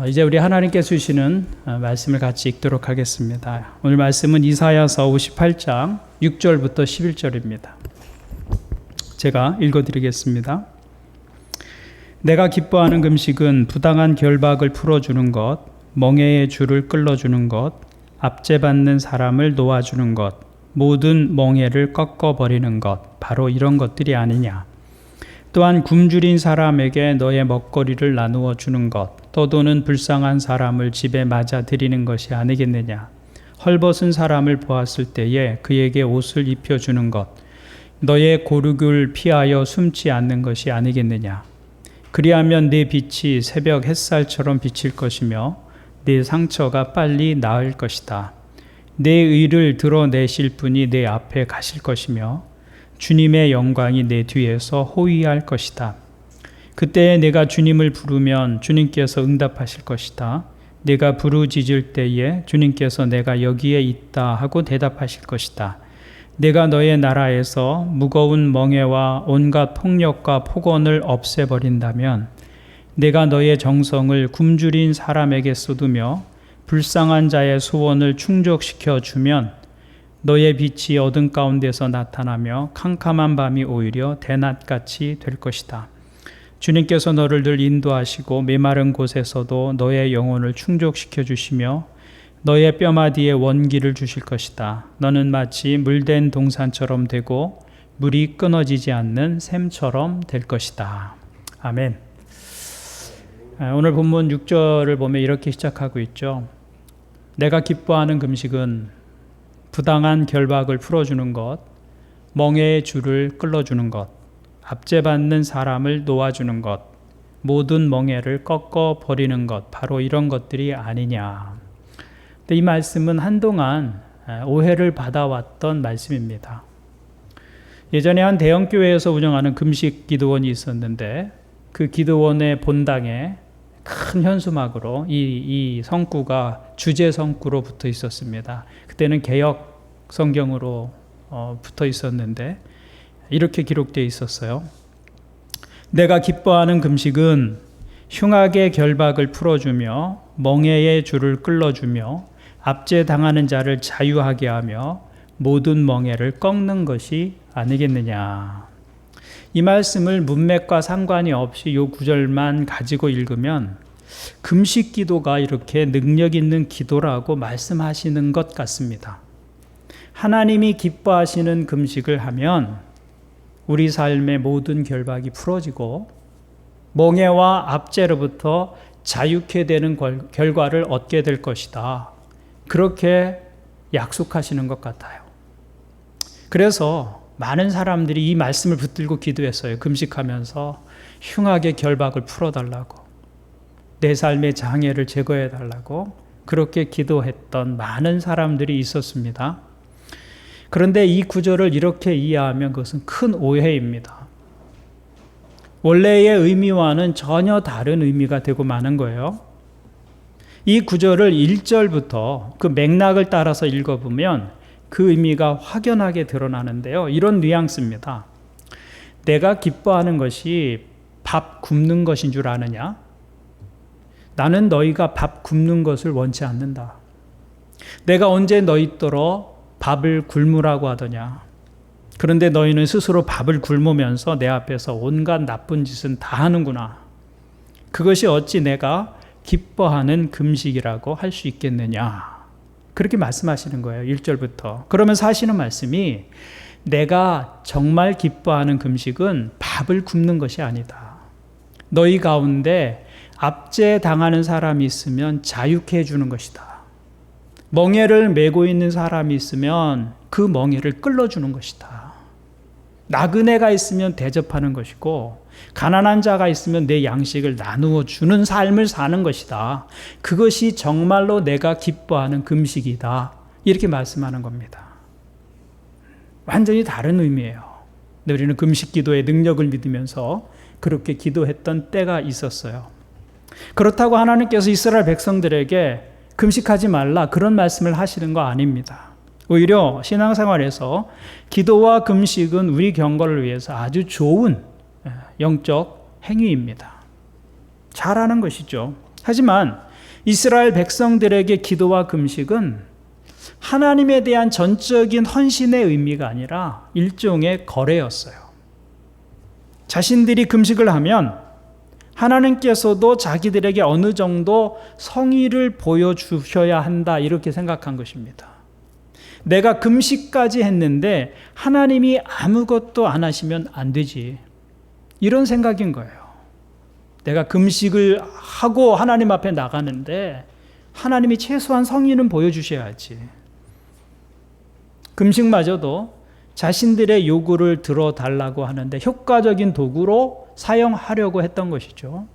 이제 우리 하나님께서 주시는 말씀을 같이 읽도록 하겠습니다. 오늘 말씀은 이사야서 58장 6절부터 11절입니다. 제가 읽어드리겠습니다. 내가 기뻐하는 금식은 부당한 결박을 풀어주는 것, 멍에의 줄을 끌어주는 것, 압제받는 사람을 놓아주는 것, 모든 멍에를 꺾어버리는 것, 바로 이런 것들이 아니냐. 또한 굶주린 사람에게 너의 먹거리를 나누어 주는 것, 떠도는 불쌍한 사람을 집에 맞아들이는 것이 아니겠느냐. 헐벗은 사람을 보았을 때에 그에게 옷을 입혀주는 것, 너의 고륙을 피하여 숨지 않는 것이 아니겠느냐. 그리하면 네 빛이 새벽 햇살처럼 비칠 것이며 네 상처가 빨리 나을 것이다. 내 의를 드러내실 분이 내 앞에 가실 것이며 주님의 영광이 내 뒤에서 호위할 것이다. 그때 내가 주님을 부르면 주님께서 응답하실 것이다. 내가 부르짖을 때에 주님께서 내가 여기에 있다 하고 대답하실 것이다. 내가 너의 나라에서 무거운 멍에와 온갖 폭력과 폭언을 없애버린다면 내가 너의 정성을 굶주린 사람에게 쏟으며 불쌍한 자의 소원을 충족시켜 주면 너의 빛이 어둠 가운데서 나타나며 캄캄한 밤이 오히려 대낮같이 될 것이다. 주님께서 너를 늘 인도하시고 메마른 곳에서도 너의 영혼을 충족시켜 주시며 너의 뼈마디에 원기를 주실 것이다. 너는 마치 물된 동산처럼 되고 물이 끊어지지 않는 샘처럼 될 것이다. 아멘. 오늘 본문 6절을 보면 이렇게 시작하고 있죠. 내가 기뻐하는 금식은 부당한 결박을 풀어주는 것, 멍에의 줄을 끌어주는 것, 압제받는 사람을 놓아주는 것, 모든 멍에를 꺾어버리는 것, 바로 이런 것들이 아니냐. 근데 이 말씀은 한동안 오해를 받아왔던 말씀입니다. 예전에 한 대형교회에서 운영하는 금식 기도원이 있었는데 그 기도원의 본당에 큰 현수막으로 이 성구가 주제 성구로 붙어 있었습니다. 그때는 개역 성경으로 붙어 있었는데 이렇게 기록되어 있었어요. 내가 기뻐하는 금식은 흉악의 결박을 풀어주며 멍에의 줄을 끌어주며 압제당하는 자를 자유하게 하며 모든 멍에를 꺾는 것이 아니겠느냐. 이 말씀을 문맥과 상관이 없이 이 구절만 가지고 읽으면 금식 기도가 이렇게 능력 있는 기도라고 말씀하시는 것 같습니다. 하나님이 기뻐하시는 금식을 하면 우리 삶의 모든 결박이 풀어지고 멍에와 압제로부터 자유케 되는 결과를 얻게 될 것이다. 그렇게 약속하시는 것 같아요. 그래서 많은 사람들이 이 말씀을 붙들고 기도했어요. 금식하면서 흉악의 결박을 풀어달라고, 내 삶의 장애를 제거해달라고 그렇게 기도했던 많은 사람들이 있었습니다. 그런데 이 구절을 이렇게 이해하면 그것은 큰 오해입니다. 원래의 의미와는 전혀 다른 의미가 되고 마는 거예요. 이 구절을 1절부터 그 맥락을 따라서 읽어보면 그 의미가 확연하게 드러나는데요. 이런 뉘앙스입니다. 내가 기뻐하는 것이 밥 굶는 것인 줄 아느냐? 나는 너희가 밥 굶는 것을 원치 않는다. 내가 언제 너희더러 밥을 굶으라고 하더냐? 그런데 너희는 스스로 밥을 굶으면서 내 앞에서 온갖 나쁜 짓은 다 하는구나. 그것이 어찌 내가 기뻐하는 금식이라고 할 수 있겠느냐? 그렇게 말씀하시는 거예요. 1절부터. 그러면서 하시는 말씀이 내가 정말 기뻐하는 금식은 밥을 굶는 것이 아니다. 너희 가운데 압제당하는 사람이 있으면 자유케 해주는 것이다. 멍에를 메고 있는 사람이 있으면 그 멍에를 끌어주는 것이다. 나그네가 있으면 대접하는 것이고 가난한 자가 있으면 내 양식을 나누어 주는 삶을 사는 것이다. 그것이 정말로 내가 기뻐하는 금식이다. 이렇게 말씀하는 겁니다. 완전히 다른 의미예요. 근데 우리는 금식 기도의 능력을 믿으면서 그렇게 기도했던 때가 있었어요. 그렇다고 하나님께서 이스라엘 백성들에게 금식하지 말라 그런 말씀을 하시는 거 아닙니다. 오히려 신앙생활에서 기도와 금식은 우리 경건을 위해서 아주 좋은 영적 행위입니다. 잘하는 것이죠. 하지만 이스라엘 백성들에게 기도와 금식은 하나님에 대한 전적인 헌신의 의미가 아니라 일종의 거래였어요. 자신들이 금식을 하면 하나님께서도 자기들에게 어느 정도 성의를 보여주셔야 한다, 이렇게 생각한 것입니다. 내가 금식까지 했는데 하나님이 아무것도 안 하시면 안 되지, 이런 생각인 거예요. 내가 금식을 하고 하나님 앞에 나가는데 하나님이 최소한 성의는 보여주셔야지. 금식마저도 자신들의 요구를 들어달라고 하는데 효과적인 도구로 사용하려고 했던 것이죠.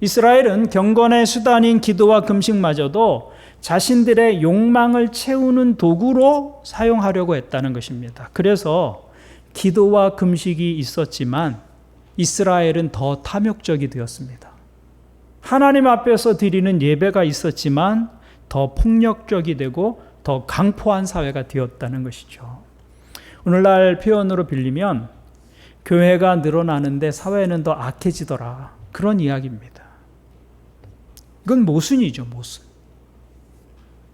이스라엘은 경건의 수단인 기도와 금식마저도 자신들의 욕망을 채우는 도구로 사용하려고 했다는 것입니다. 그래서 기도와 금식이 있었지만 이스라엘은 더 탐욕적이 되었습니다. 하나님 앞에서 드리는 예배가 있었지만 더 폭력적이 되고 더 강포한 사회가 되었다는 것이죠. 오늘날 표현으로 빌리면 교회가 늘어나는데 사회는 더 악해지더라, 그런 이야기입니다. 이건 모순이죠, 모순.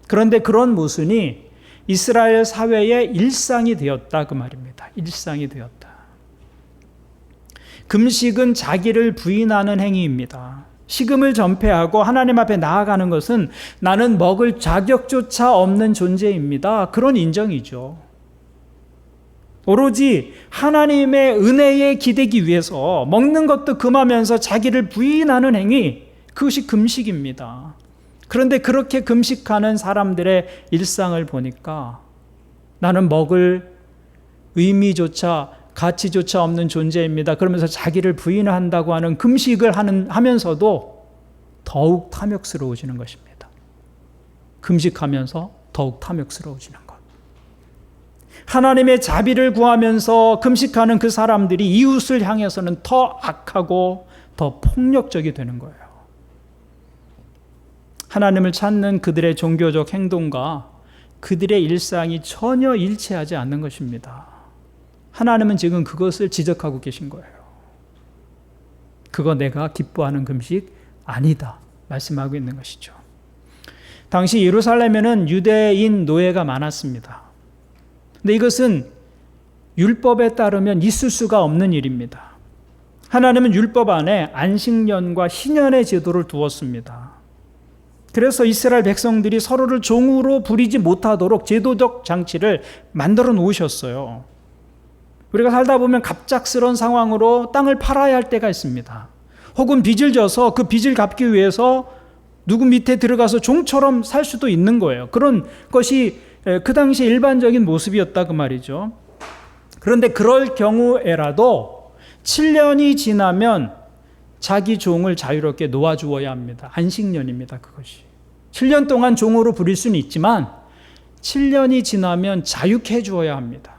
그런데 그런 모순이 이스라엘 사회의 일상이 되었다, 그 말입니다. 일상이 되었다. 금식은 자기를 부인하는 행위입니다. 식음을 전폐하고 하나님 앞에 나아가는 것은 나는 먹을 자격조차 없는 존재입니다, 그런 인정이죠. 오로지 하나님의 은혜에 기대기 위해서 먹는 것도 금하면서 자기를 부인하는 행위, 그것이 금식입니다. 그런데 그렇게 금식하는 사람들의 일상을 보니까 나는 먹을 의미조차 가치조차 없는 존재입니다, 그러면서 자기를 부인한다고 하는 금식을 하면서도 더욱 탐욕스러워지는 것입니다. 금식하면서 더욱 탐욕스러워지는 것. 하나님의 자비를 구하면서 금식하는 그 사람들이 이웃을 향해서는 더 악하고 더 폭력적이 되는 거예요. 하나님을 찾는 그들의 종교적 행동과 그들의 일상이 전혀 일치하지 않는 것입니다. 하나님은 지금 그것을 지적하고 계신 거예요. 그거 내가 기뻐하는 금식 아니다, 말씀하고 있는 것이죠. 당시 예루살렘에는 유대인 노예가 많았습니다. 근데 이것은 율법에 따르면 있을 수가 없는 일입니다. 하나님은 율법 안에 안식년과 희년의 제도를 두었습니다. 그래서 이스라엘 백성들이 서로를 종으로 부리지 못하도록 제도적 장치를 만들어 놓으셨어요. 우리가 살다 보면 갑작스러운 상황으로 땅을 팔아야 할 때가 있습니다. 혹은 빚을 져서 그 빚을 갚기 위해서 누구 밑에 들어가서 종처럼 살 수도 있는 거예요. 그런 것이 그 당시 일반적인 모습이었다, 그 말이죠. 그런데 그럴 경우에라도 7년이 지나면 자기 종을 자유롭게 놓아주어야 합니다. 안식년입니다, 그것이. 7년 동안 종으로 부릴 수는 있지만 7년이 지나면 자유케 해주어야 합니다.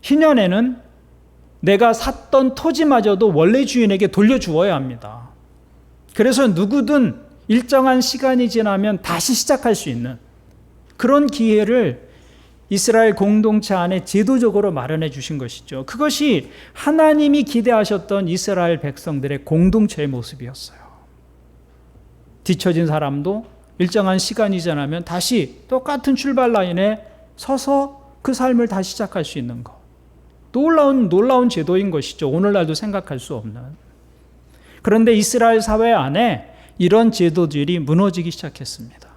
희년에는 내가 샀던 토지마저도 원래 주인에게 돌려주어야 합니다. 그래서 누구든 일정한 시간이 지나면 다시 시작할 수 있는 그런 기회를 이스라엘 공동체 안에 제도적으로 마련해 주신 것이죠. 그것이 하나님이 기대하셨던 이스라엘 백성들의 공동체의 모습이었어요. 뒤처진 사람도 일정한 시간이 지나면 다시 똑같은 출발 라인에 서서 그 삶을 다시 시작할 수 있는 것. 놀라운 제도인 것이죠. 오늘날도 생각할 수 없는. 그런데 이스라엘 사회 안에 이런 제도들이 무너지기 시작했습니다.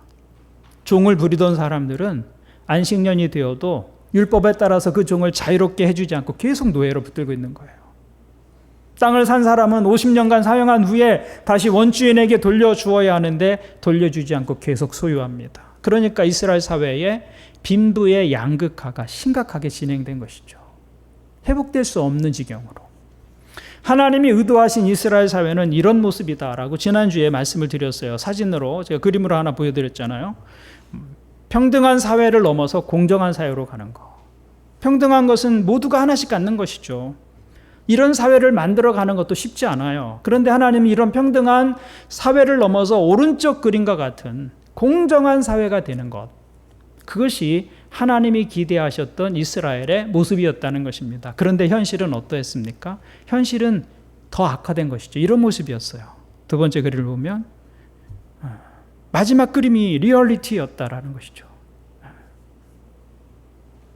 종을 부리던 사람들은 안식년이 되어도 율법에 따라서 그 종을 자유롭게 해주지 않고 계속 노예로 붙들고 있는 거예요. 땅을 산 사람은 50년간 사용한 후에 다시 원주인에게 돌려주어야 하는데 돌려주지 않고 계속 소유합니다. 그러니까 이스라엘 사회에 빈부의 양극화가 심각하게 진행된 것이죠. 회복될 수 없는 지경으로. 하나님이 의도하신 이스라엘 사회는 이런 모습이다라고 지난주에 말씀을 드렸어요. 사진으로 제가 그림으로 하나 보여드렸잖아요. 평등한 사회를 넘어서 공정한 사회로 가는 것. 평등한 것은 모두가 하나씩 갖는 것이죠. 이런 사회를 만들어가는 것도 쉽지 않아요. 그런데 하나님이 이런 평등한 사회를 넘어서 오른쪽 그림과 같은 공정한 사회가 되는 것. 그것이 하나님이 기대하셨던 이스라엘의 모습이었다는 것입니다. 그런데 현실은 어떠했습니까? 현실은 더 악화된 것이죠. 이런 모습이었어요. 두 번째 그림을 보면 마지막 그림이 리얼리티였다라는 것이죠.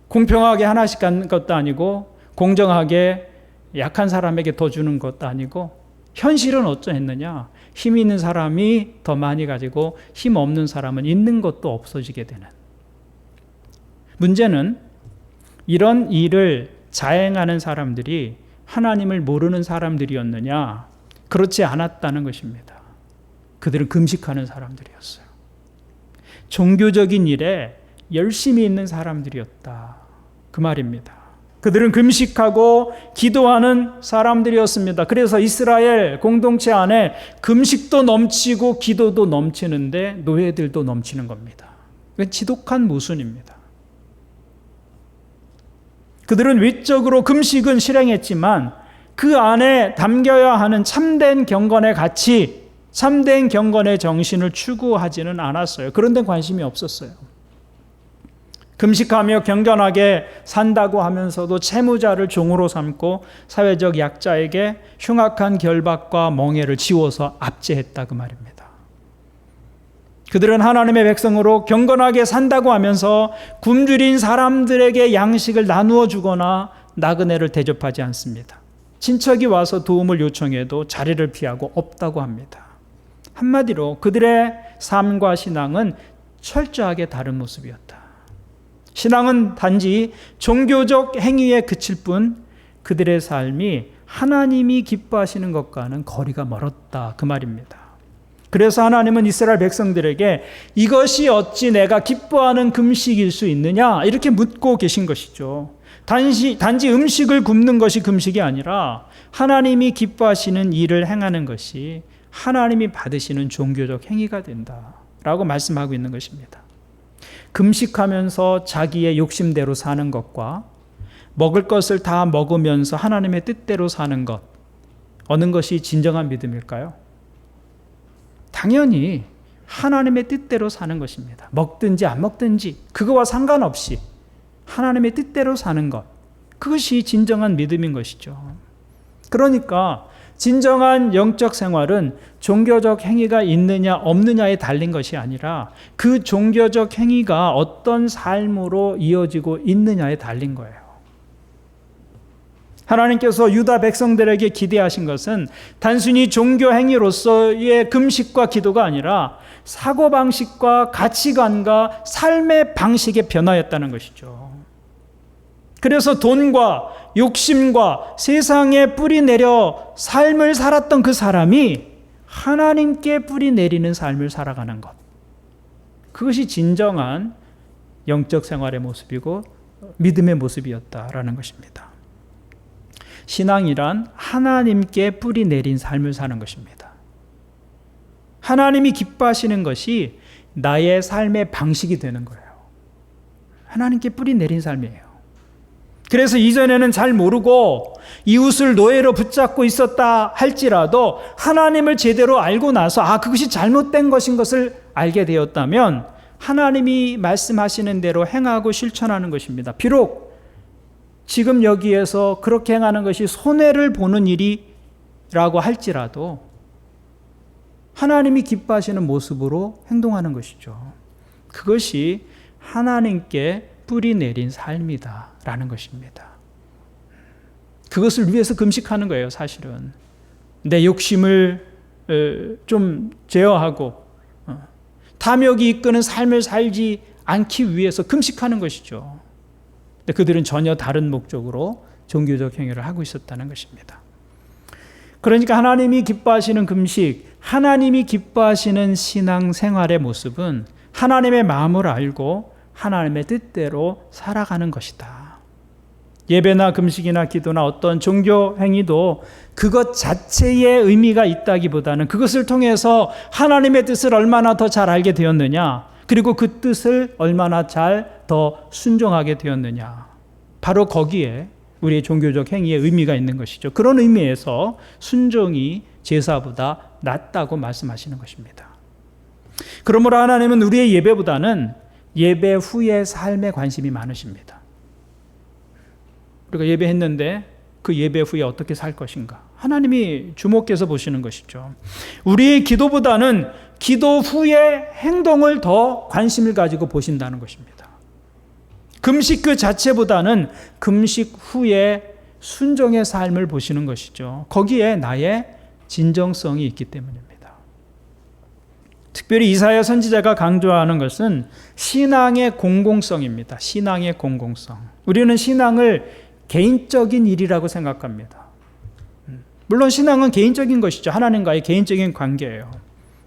공평하게 하나씩 간 것도 아니고 공정하게 약한 사람에게 더 주는 것도 아니고 현실은 어쩌했느냐? 힘 있는 사람이 더 많이 가지고 힘 없는 사람은 있는 것도 없어지게 되는. 문제는 이런 일을 자행하는 사람들이 하나님을 모르는 사람들이었느냐? 그렇지 않았다는 것입니다. 그들은 금식하는 사람들이었어요. 종교적인 일에 열심히 있는 사람들이었다. 그 말입니다. 그들은 금식하고 기도하는 사람들이었습니다. 그래서 이스라엘 공동체 안에 금식도 넘치고 기도도 넘치는데 노예들도 넘치는 겁니다. 이건 지독한 모순입니다. 그들은 외적으로 금식은 실행했지만 그 안에 담겨야 하는 참된 경건의 가치, 참된 경건의 정신을 추구하지는 않았어요. 그런 데 관심이 없었어요. 금식하며 경건하게 산다고 하면서도 채무자를 종으로 삼고 사회적 약자에게 흉악한 결박과 멍해를 지워서 압제했다 그 말입니다. 그들은 하나님의 백성으로 경건하게 산다고 하면서 굶주린 사람들에게 양식을 나누어 주거나 나그네를 대접하지 않습니다. 친척이 와서 도움을 요청해도 자리를 피하고 없다고 합니다. 한마디로 그들의 삶과 신앙은 철저하게 다른 모습이었다. 신앙은 단지 종교적 행위에 그칠 뿐 그들의 삶이 하나님이 기뻐하시는 것과는 거리가 멀었다 그 말입니다. 그래서 하나님은 이스라엘 백성들에게 이것이 어찌 내가 기뻐하는 금식일 수 있느냐 이렇게 묻고 계신 것이죠. 단지 음식을 굶는 것이 금식이 아니라 하나님이 기뻐하시는 일을 행하는 것이 하나님이 받으시는 종교적 행위가 된다라고 말씀하고 있는 것입니다. 금식하면서 자기의 욕심대로 사는 것과 먹을 것을 다 먹으면서 하나님의 뜻대로 사는 것, 어느 것이 진정한 믿음일까요? 당연히 하나님의 뜻대로 사는 것입니다. 먹든지 안 먹든지 그거와 상관없이 하나님의 뜻대로 사는 것, 그것이 진정한 믿음인 것이죠. 그러니까 진정한 영적 생활은 종교적 행위가 있느냐 없느냐에 달린 것이 아니라 그 종교적 행위가 어떤 삶으로 이어지고 있느냐에 달린 거예요. 하나님께서 유다 백성들에게 기대하신 것은 단순히 종교 행위로서의 금식과 기도가 아니라 사고방식과 가치관과 삶의 방식의 변화였다는 것이죠. 그래서 돈과 욕심과 세상에 뿌리 내려 삶을 살았던 그 사람이 하나님께 뿌리 내리는 삶을 살아가는 것. 그것이 진정한 영적 생활의 모습이고 믿음의 모습이었다라는 것입니다. 신앙이란 하나님께 뿌리 내린 삶을 사는 것입니다. 하나님이 기뻐하시는 것이 나의 삶의 방식이 되는 거예요. 하나님께 뿌리 내린 삶이에요. 그래서 이전에는 잘 모르고 이웃을 노예로 붙잡고 있었다 할지라도 하나님을 제대로 알고 나서 그것이 잘못된 것인 것을 알게 되었다면 하나님이 말씀하시는 대로 행하고 실천하는 것입니다. 비록 지금 여기에서 그렇게 행하는 것이 손해를 보는 일이라고 할지라도 하나님이 기뻐하시는 모습으로 행동하는 것이죠. 그것이 하나님께 뿌리 내린 삶이다라는 것입니다. 그것을 위해서 금식하는 거예요, 사실은. 내 욕심을 좀 제어하고 탐욕이 이끄는 삶을 살지 않기 위해서 금식하는 것이죠. 근데 그들은 전혀 다른 목적으로 종교적 행위를 하고 있었다는 것입니다. 그러니까 하나님이 기뻐하시는 금식, 하나님이 기뻐하시는 신앙 생활의 모습은 하나님의 마음을 알고 하나님의 뜻대로 살아가는 것이다. 예배나 금식이나 기도나 어떤 종교 행위도 그것 자체의 의미가 있다기보다는 그것을 통해서 하나님의 뜻을 얼마나 더 잘 알게 되었느냐, 그리고 그 뜻을 얼마나 잘 더 순종하게 되었느냐, 바로 거기에 우리의 종교적 행위의 의미가 있는 것이죠. 그런 의미에서 순종이 제사보다 낫다고 말씀하시는 것입니다. 그러므로 하나님은 우리의 예배보다는 예배 후의 삶에 관심이 많으십니다. 우리가 예배했는데 그 예배 후에 어떻게 살 것인가? 하나님이 주목해서 보시는 것이죠. 우리의 기도보다는 기도 후의 행동을 더 관심을 가지고 보신다는 것입니다. 금식 그 자체보다는 금식 후에 순종의 삶을 보시는 것이죠. 거기에 나의 진정성이 있기 때문입니다. 특별히 이사야 선지자가 강조하는 것은 신앙의 공공성입니다. 신앙의 공공성. 우리는 신앙을 개인적인 일이라고 생각합니다. 물론 신앙은 개인적인 것이죠. 하나님과의 개인적인 관계예요.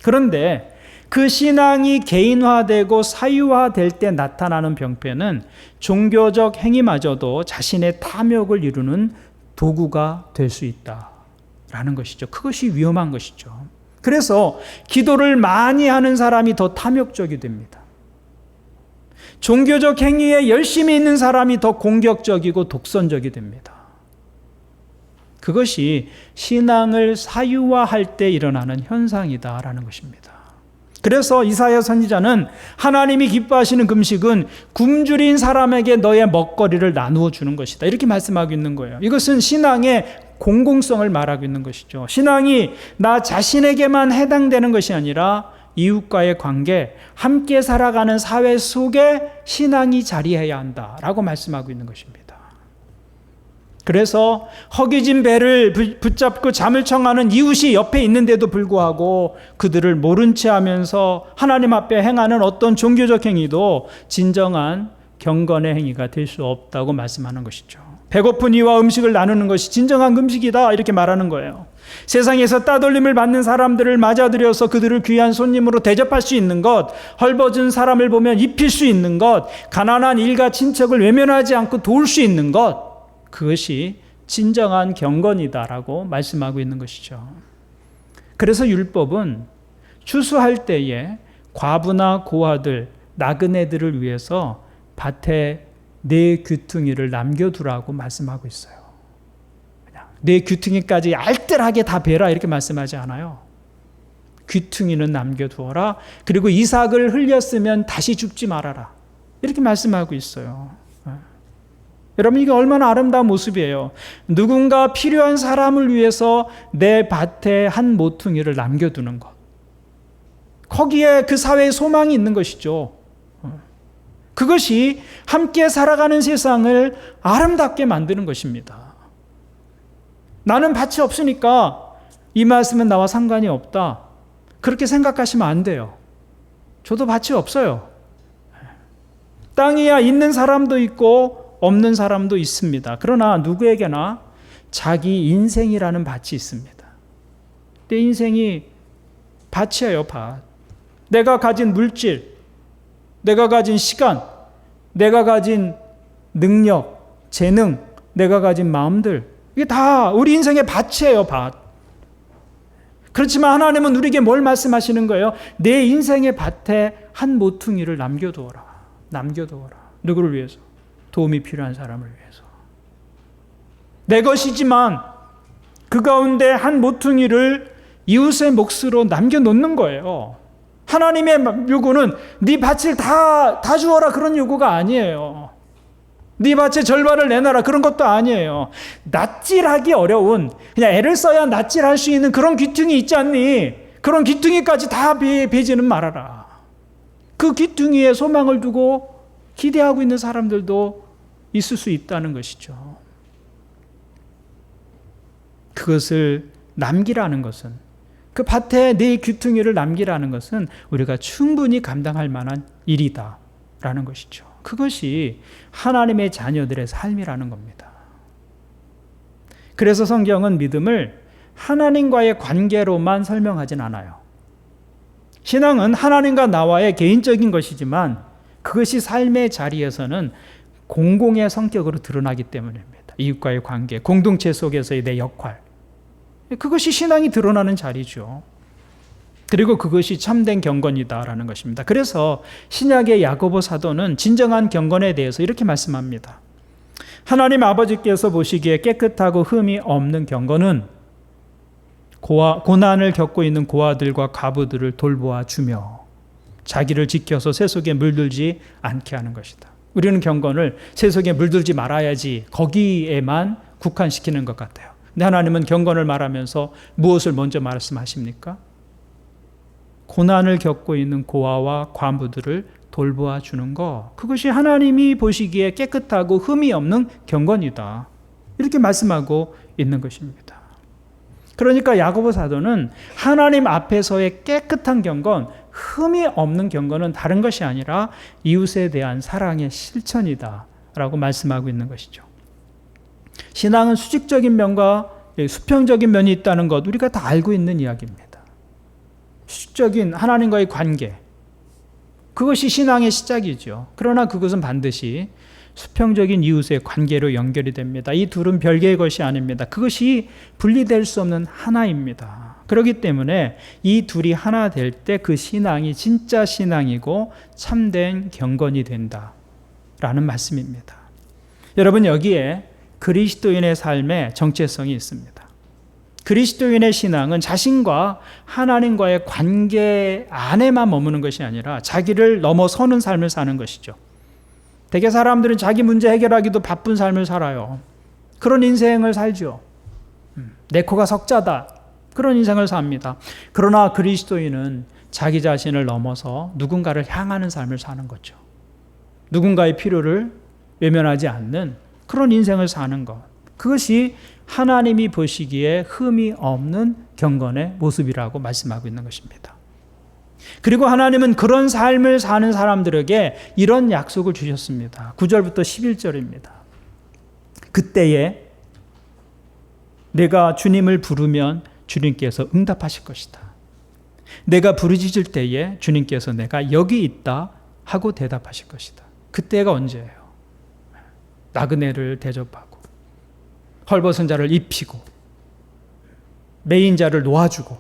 그런데 그 신앙이 개인화되고 사유화될 때 나타나는 병폐는 종교적 행위마저도 자신의 탐욕을 이루는 도구가 될 수 있다라는 것이죠. 그것이 위험한 것이죠. 그래서 기도를 많이 하는 사람이 더 탐욕적이 됩니다. 종교적 행위에 열심히 있는 사람이 더 공격적이고 독선적이 됩니다. 그것이 신앙을 사유화할 때 일어나는 현상이다라는 것입니다. 그래서 이사야 선지자는 하나님이 기뻐하시는 금식은 굶주린 사람에게 너의 먹거리를 나누어 주는 것이다, 이렇게 말씀하고 있는 거예요. 이것은 신앙의 공공성을 말하고 있는 것이죠. 신앙이 나 자신에게만 해당되는 것이 아니라 이웃과의 관계, 함께 살아가는 사회 속에 신앙이 자리해야 한다라고 말씀하고 있는 것입니다. 그래서 허기진 배를 붙잡고 잠을 청하는 이웃이 옆에 있는데도 불구하고 그들을 모른 채 하면서 하나님 앞에 행하는 어떤 종교적 행위도 진정한 경건의 행위가 될 수 없다고 말씀하는 것이죠. 배고픈 이와 음식을 나누는 것이 진정한 금식이다, 이렇게 말하는 거예요. 세상에서 따돌림을 받는 사람들을 맞아들여서 그들을 귀한 손님으로 대접할 수 있는 것, 헐벗은 사람을 보면 입힐 수 있는 것, 가난한 일가 친척을 외면하지 않고 도울 수 있는 것, 그것이 진정한 경건이다라고 말씀하고 있는 것이죠. 그래서 율법은 추수할 때에 과부나 고아들, 나그네들을 위해서 밭에 네 귀퉁이를 남겨두라고 말씀하고 있어요. 네 귀퉁이까지 알뜰하게 다 베라, 이렇게 말씀하지 않아요. 귀퉁이는 남겨두어라. 그리고 이삭을 흘렸으면 다시 줍지 말아라, 이렇게 말씀하고 있어요. 여러분, 이게 얼마나 아름다운 모습이에요. 누군가 필요한 사람을 위해서 내 밭에 한 모퉁이를 남겨두는 것. 거기에 그 사회의 소망이 있는 것이죠. 그것이 함께 살아가는 세상을 아름답게 만드는 것입니다. 나는 밭이 없으니까 이 말씀은 나와 상관이 없다, 그렇게 생각하시면 안 돼요. 저도 밭이 없어요. 땅이야 있는 사람도 있고 없는 사람도 있습니다. 그러나 누구에게나 자기 인생이라는 밭이 있습니다. 내 인생이 밭이에요, 밭. 내가 가진 물질, 내가 가진 시간, 내가 가진 능력, 재능, 내가 가진 마음들, 이게 다 우리 인생의 밭이에요, 밭. 그렇지만 하나님은 우리에게 뭘 말씀하시는 거예요? 내 인생의 밭에 한 모퉁이를 남겨두어라. 남겨두어라. 누구를 위해서? 도움이 필요한 사람을 위해서. 내 것이지만 그 가운데 한 모퉁이를 이웃의 몫으로 남겨놓는 거예요. 하나님의 요구는 네 밭을 다 주어라, 그런 요구가 아니에요. 네 밭의 절반을 내놔라, 그런 것도 아니에요. 낫질하기 어려운, 그냥 애를 써야 낫질할 수 있는 그런 귀퉁이 있지 않니? 그런 귀퉁이까지 다 베지는 말아라. 그 귀퉁이에 소망을 두고 기대하고 있는 사람들도 있을 수 있다는 것이죠. 그것을 남기라는 것은, 그 밭에 네 귀퉁이를 남기라는 것은 우리가 충분히 감당할 만한 일이다라는 것이죠. 그것이 하나님의 자녀들의 삶이라는 겁니다. 그래서 성경은 믿음을 하나님과의 관계로만 설명하진 않아요. 신앙은 하나님과 나와의 개인적인 것이지만 그것이 삶의 자리에서는 공공의 성격으로 드러나기 때문입니다. 이웃과의 관계, 공동체 속에서의 내 역할, 그것이 신앙이 드러나는 자리죠. 그리고 그것이 참된 경건이다라는 것입니다. 그래서 신약의 야고보 사도는 진정한 경건에 대해서 이렇게 말씀합니다. 하나님 아버지께서 보시기에 깨끗하고 흠이 없는 경건은 고난을 겪고 있는 고아들과 과부들을 돌보아 주며 자기를 지켜서 세속에 물들지 않게 하는 것이다. 우리는 경건을 세속에 물들지 말아야지, 거기에만 국한시키는 것 같아요. 근데 하나님은 경건을 말하면서 무엇을 먼저 말씀하십니까? 고난을 겪고 있는 고아와 과부들을 돌보아 주는 것, 그것이 하나님이 보시기에 깨끗하고 흠이 없는 경건이다, 이렇게 말씀하고 있는 것입니다. 그러니까 야고보 사도는 하나님 앞에서의 깨끗한 경건, 흠이 없는 경건은 다른 것이 아니라 이웃에 대한 사랑의 실천이다 라고 말씀하고 있는 것이죠. 신앙은 수직적인 면과 수평적인 면이 있다는 것, 우리가 다 알고 있는 이야기입니다. 수직적인 하나님과의 관계, 그것이 신앙의 시작이죠. 그러나 그것은 반드시 수평적인 이웃의 관계로 연결이 됩니다. 이 둘은 별개의 것이 아닙니다. 그것이 분리될 수 없는 하나입니다. 그렇기 때문에 이 둘이 하나 될 때 그 신앙이 진짜 신앙이고 참된 경건이 된다라는 말씀입니다. 여러분, 여기에 그리스도인의 삶의 정체성이 있습니다. 그리스도인의 신앙은 자신과 하나님과의 관계 안에만 머무는 것이 아니라 자기를 넘어서는 삶을 사는 것이죠. 대개 사람들은 자기 문제 해결하기도 바쁜 삶을 살아요. 그런 인생을 살죠. 내 코가 석자다, 그런 인생을 삽니다. 그러나 그리스도인은 자기 자신을 넘어서 누군가를 향하는 삶을 사는 거죠. 누군가의 필요를 외면하지 않는 그런 인생을 사는 것, 그것이 하나님이 보시기에 흠이 없는 경건의 모습이라고 말씀하고 있는 것입니다. 그리고 하나님은 그런 삶을 사는 사람들에게 이런 약속을 주셨습니다. 9절부터 11절입니다. 그때에 내가 주님을 부르면 주님께서 응답하실 것이다. 내가 부르짖을 때에 주님께서 내가 여기 있다 하고 대답하실 것이다. 그때가 언제예요? 나그네를 대접하고 헐벗은 자를 입히고 메인 자를 놓아주고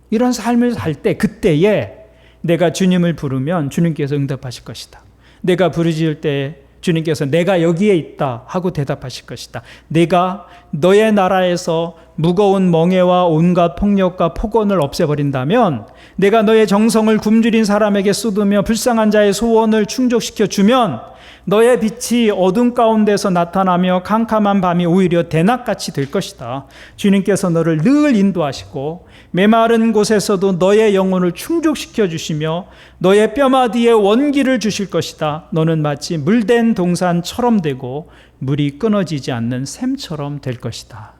이런 삶을 살 때, 그때에 내가 주님을 부르면 주님께서 응답하실 것이다. 내가 부르짖을 때 주님께서 내가 여기에 있다 하고 대답하실 것이다. 내가 너의 나라에서 무거운 멍에와 온갖 폭력과 폭언을 없애버린다면, 내가 너의 정성을 굶주린 사람에게 쏟으며 불쌍한 자의 소원을 충족시켜 주면 너의 빛이 어둠 가운데서 나타나며 캄캄한 밤이 오히려 대낮같이 될 것이다. 주님께서 너를 늘 인도하시고 메마른 곳에서도 너의 영혼을 충족시켜 주시며 너의 뼈마디에 원기를 주실 것이다. 너는 마치 물된 동산처럼 되고 물이 끊어지지 않는 샘처럼 될 것이다.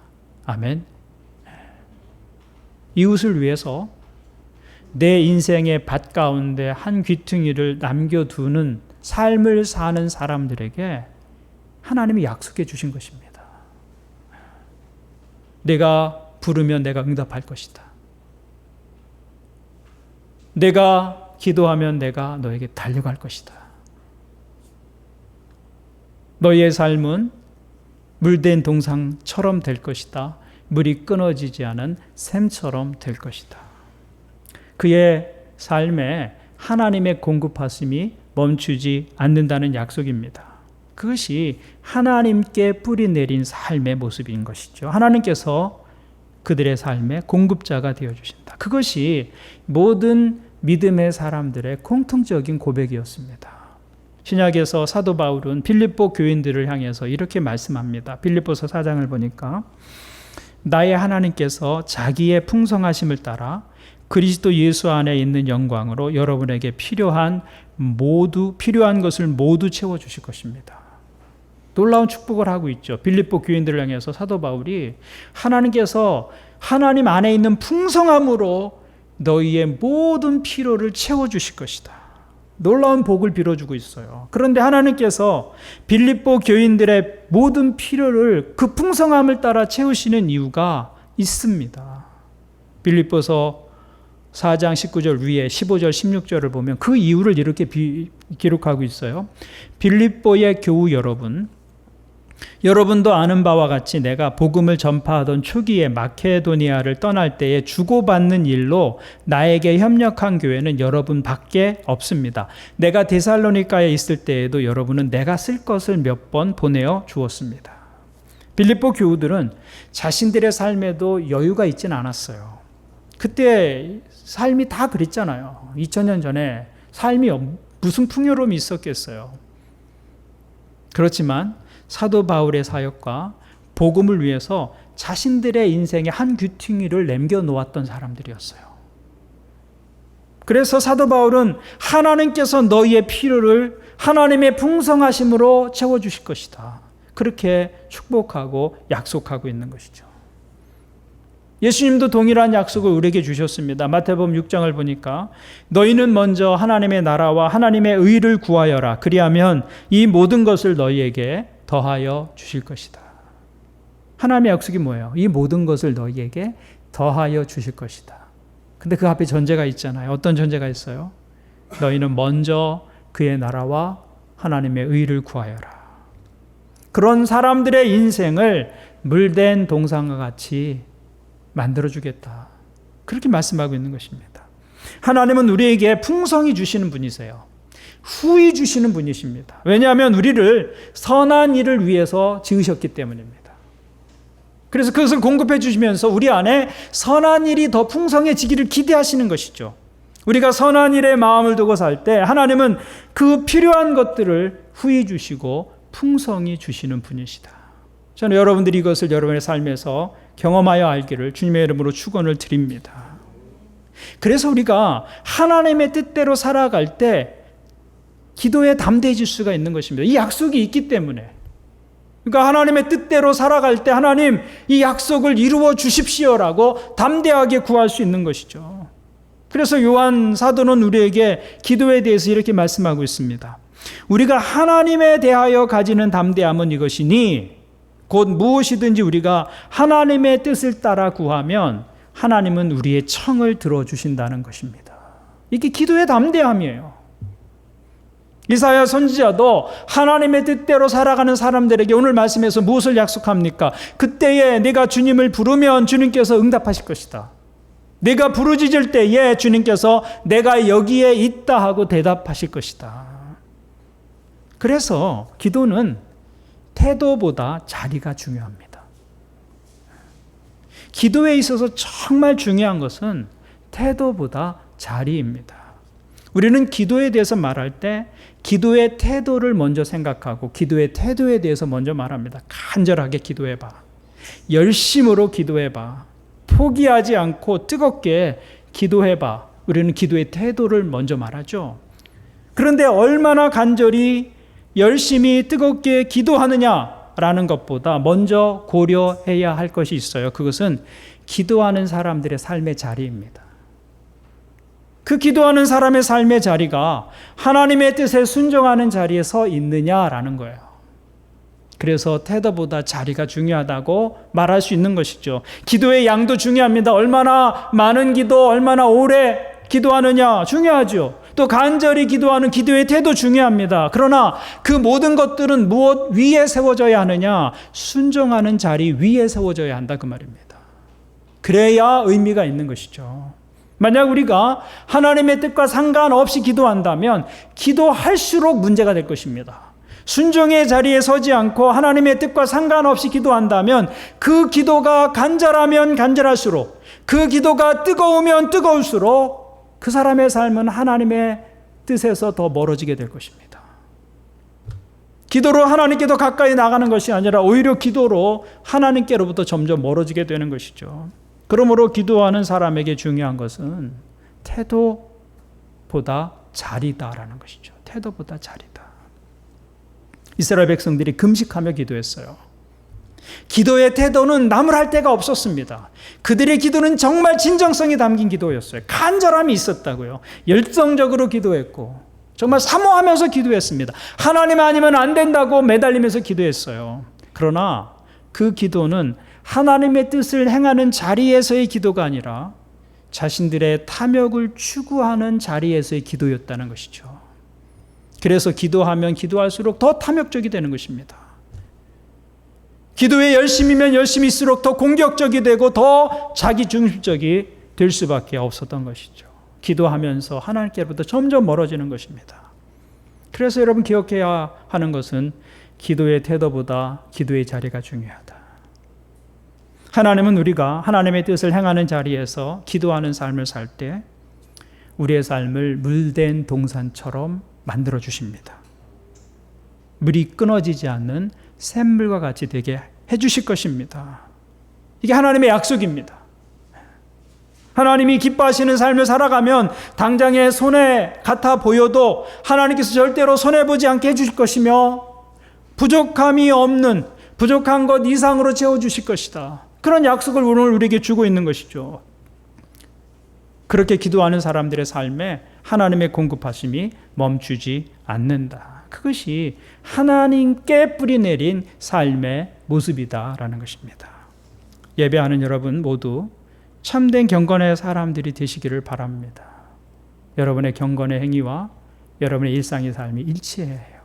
아멘. 이웃을 위해서 내 인생의 밭 가운데 한 귀퉁이를 남겨두는 삶을 사는 사람들에게 하나님이 약속해 주신 것입니다. 내가 부르면 내가 응답할 것이다. 내가 기도하면 내가 너에게 달려갈 것이다. 너의 삶은 물된 동상처럼 될 것이다. 물이 끊어지지 않은 샘처럼 될 것이다. 그의 삶에 하나님의 공급하심이 멈추지 않는다는 약속입니다. 그것이 하나님께 뿌리 내린 삶의 모습인 것이죠. 하나님께서 그들의 삶의 공급자가 되어주신다. 그것이 모든 믿음의 사람들의 공통적인 고백이었습니다. 신약에서 사도 바울은 빌립보 교인들을 향해서 이렇게 말씀합니다. 빌립보서 4장을 보니까 나의 하나님께서 자기의 풍성하심을 따라 그리스도 예수 안에 있는 영광으로 여러분에게 필요한 것을 모두 채워주실 것입니다. 놀라운 축복을 하고 있죠. 빌립보 교인들을 향해서 사도 바울이 하나님께서 하나님 안에 있는 풍성함으로 너희의 모든 필요를 채워주실 것이다. 놀라운 복을 빌어주고 있어요. 그런데 하나님께서 빌립보 교인들의 모든 필요를 그 풍성함을 따라 채우시는 이유가 있습니다. 빌립보서 4장 19절 위에 15절 16절을 보면 그 이유를 이렇게 기록하고 있어요. 빌립보의 교우 여러분도 아는 바와 같이 내가 복음을 전파하던 초기에 마케도니아를 떠날 때에 주고받는 일로 나에게 협력한 교회는 여러분밖에 없습니다. 내가 데살로니가에 있을 때에도 여러분은 내가 쓸 것을 몇 번 보내어 주었습니다. 빌립보 교우들은 자신들의 삶에도 여유가 있지는 않았어요. 그때 삶이 다 그랬잖아요. 2000년 전에 삶이 무슨 풍요로움이 있었겠어요. 그렇지만 사도 바울의 사역과 복음을 위해서 자신들의 인생의 한 귀퉁이를 남겨놓았던 사람들이었어요. 그래서 사도 바울은 하나님께서 너희의 필요를 하나님의 풍성하심으로 채워주실 것이다, 그렇게 축복하고 약속하고 있는 것이죠. 예수님도 동일한 약속을 우리에게 주셨습니다. 마태복음 6장을 보니까 너희는 먼저 하나님의 나라와 하나님의 의를 구하여라. 그리하면 이 모든 것을 너희에게 더하여 주실 것이다. 하나님의 약속이 뭐예요? 이 모든 것을 너희에게 더하여 주실 것이다. 근데 그 앞에 전제가 있잖아요. 어떤 전제가 있어요? 너희는 먼저 그의 나라와 하나님의 의를 구하여라. 그런 사람들의 인생을 물된 동산과 같이 만들어주겠다, 그렇게 말씀하고 있는 것입니다. 하나님은 우리에게 풍성히 주시는 분이세요. 후히 주시는 분이십니다. 왜냐하면 우리를 선한 일을 위해서 지으셨기 때문입니다. 그래서 그것을 공급해 주시면서 우리 안에 선한 일이 더 풍성해지기를 기대하시는 것이죠. 우리가 선한 일에 마음을 두고 살 때 하나님은 그 필요한 것들을 후히 주시고 풍성히 주시는 분이시다. 저는 여러분들이 이것을 여러분의 삶에서 경험하여 알기를 주님의 이름으로 축원을 드립니다. 그래서 우리가 하나님의 뜻대로 살아갈 때 기도에 담대해질 수가 있는 것입니다. 이 약속이 있기 때문에. 그러니까 하나님의 뜻대로 살아갈 때 하나님 이 약속을 이루어 주십시오라고 담대하게 구할 수 있는 것이죠. 그래서 요한 사도는 우리에게 기도에 대해서 이렇게 말씀하고 있습니다. 우리가 하나님에 대하여 가지는 담대함은 이것이니 곧 무엇이든지 우리가 하나님의 뜻을 따라 구하면 하나님은 우리의 청을 들어주신다는 것입니다. 이게 기도의 담대함이에요. 이사야 선지자도 하나님의 뜻대로 살아가는 사람들에게 오늘 말씀에서 무엇을 약속합니까? 그때에 내가 주님을 부르면 주님께서 응답하실 것이다. 내가 부르짖을 때에 주님께서 내가 여기에 있다 하고 대답하실 것이다. 그래서 기도는 태도보다 자리가 중요합니다. 기도에 있어서 정말 중요한 것은 태도보다 자리입니다. 우리는 기도에 대해서 말할 때 기도의 태도를 먼저 생각하고 기도의 태도에 대해서 먼저 말합니다. 간절하게 기도해봐. 열심으로 기도해봐. 포기하지 않고 뜨겁게 기도해봐. 우리는 기도의 태도를 먼저 말하죠. 그런데 얼마나 간절히 열심히 뜨겁게 기도하느냐라는 것보다 먼저 고려해야 할 것이 있어요. 그것은 기도하는 사람들의 삶의 자리입니다. 그 기도하는 사람의 삶의 자리가 하나님의 뜻에 순종하는 자리에 서 있느냐라는 거예요. 그래서 태도보다 자리가 중요하다고 말할 수 있는 것이죠. 기도의 양도 중요합니다. 얼마나 많은 기도, 얼마나 오래 기도하느냐 중요하죠. 또 간절히 기도하는 기도의 태도 중요합니다. 그러나 그 모든 것들은 무엇 위에 세워져야 하느냐? 순종하는 자리 위에 세워져야 한다, 그 말입니다. 그래야 의미가 있는 것이죠. 만약 우리가 하나님의 뜻과 상관없이 기도한다면 기도할수록 문제가 될 것입니다. 순종의 자리에 서지 않고 하나님의 뜻과 상관없이 기도한다면 그 기도가 간절하면 간절할수록, 그 기도가 뜨거우면 뜨거울수록 그 사람의 삶은 하나님의 뜻에서 더 멀어지게 될 것입니다. 기도로 하나님께 더 가까이 나가는 것이 아니라 오히려 기도로 하나님께로부터 점점 멀어지게 되는 것이죠. 그러므로 기도하는 사람에게 중요한 것은 태도보다 자리다라는 것이죠. 태도보다 자리다. 이스라엘 백성들이 금식하며 기도했어요. 기도의 태도는 나무랄 데가 없었습니다. 그들의 기도는 정말 진정성이 담긴 기도였어요. 간절함이 있었다고요. 열정적으로 기도했고 정말 사모하면서 기도했습니다. 하나님 아니면 안 된다고 매달리면서 기도했어요. 그러나 그 기도는 하나님의 뜻을 행하는 자리에서의 기도가 아니라 자신들의 탐욕을 추구하는 자리에서의 기도였다는 것이죠. 그래서 기도하면 기도할수록 더 탐욕적이 되는 것입니다. 기도에 열심이면 열심일수록 더 공격적이 되고 더 자기중심적이 될 수밖에 없었던 것이죠. 기도하면서 하나님께로부터 점점 멀어지는 것입니다. 그래서 여러분 기억해야 하는 것은 기도의 태도보다 기도의 자리가 중요하다. 하나님은 우리가 하나님의 뜻을 행하는 자리에서 기도하는 삶을 살 때 우리의 삶을 물된 동산처럼 만들어 주십니다. 물이 끊어지지 않는 샘물과 같이 되게 해주실 것입니다. 이게 하나님의 약속입니다. 하나님이 기뻐하시는 삶을 살아가면 당장의 손해 같아 보여도 하나님께서 절대로 손해보지 않게 해주실 것이며 부족함이 없는, 부족한 것 이상으로 채워주실 것이다. 그런 약속을 오늘 우리에게 주고 있는 것이죠. 그렇게 기도하는 사람들의 삶에 하나님의 공급하심이 멈추지 않는다. 그것이 하나님께 뿌리내린 삶의 모습이다라는 것입니다. 예배하는 여러분 모두 참된 경건의 사람들이 되시기를 바랍니다. 여러분의 경건의 행위와 여러분의 일상의 삶이 일치해야 해요.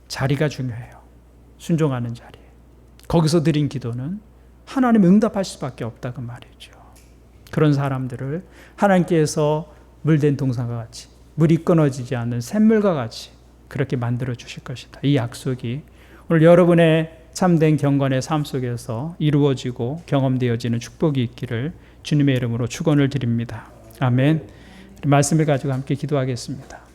자리가 중요해요. 순종하는 자리. 거기서 드린 기도는 하나님 응답할 수밖에 없다고 말이죠. 그런 사람들을 하나님께서 물된 동산과 같이, 물이 끊어지지 않는 샘물과 같이 그렇게 만들어 주실 것이다. 이 약속이 오늘 여러분의 참된 경건의 삶 속에서 이루어지고 경험되어지는 축복이 있기를 주님의 이름으로 축원을 드립니다. 아멘. 말씀을 가지고 함께 기도하겠습니다.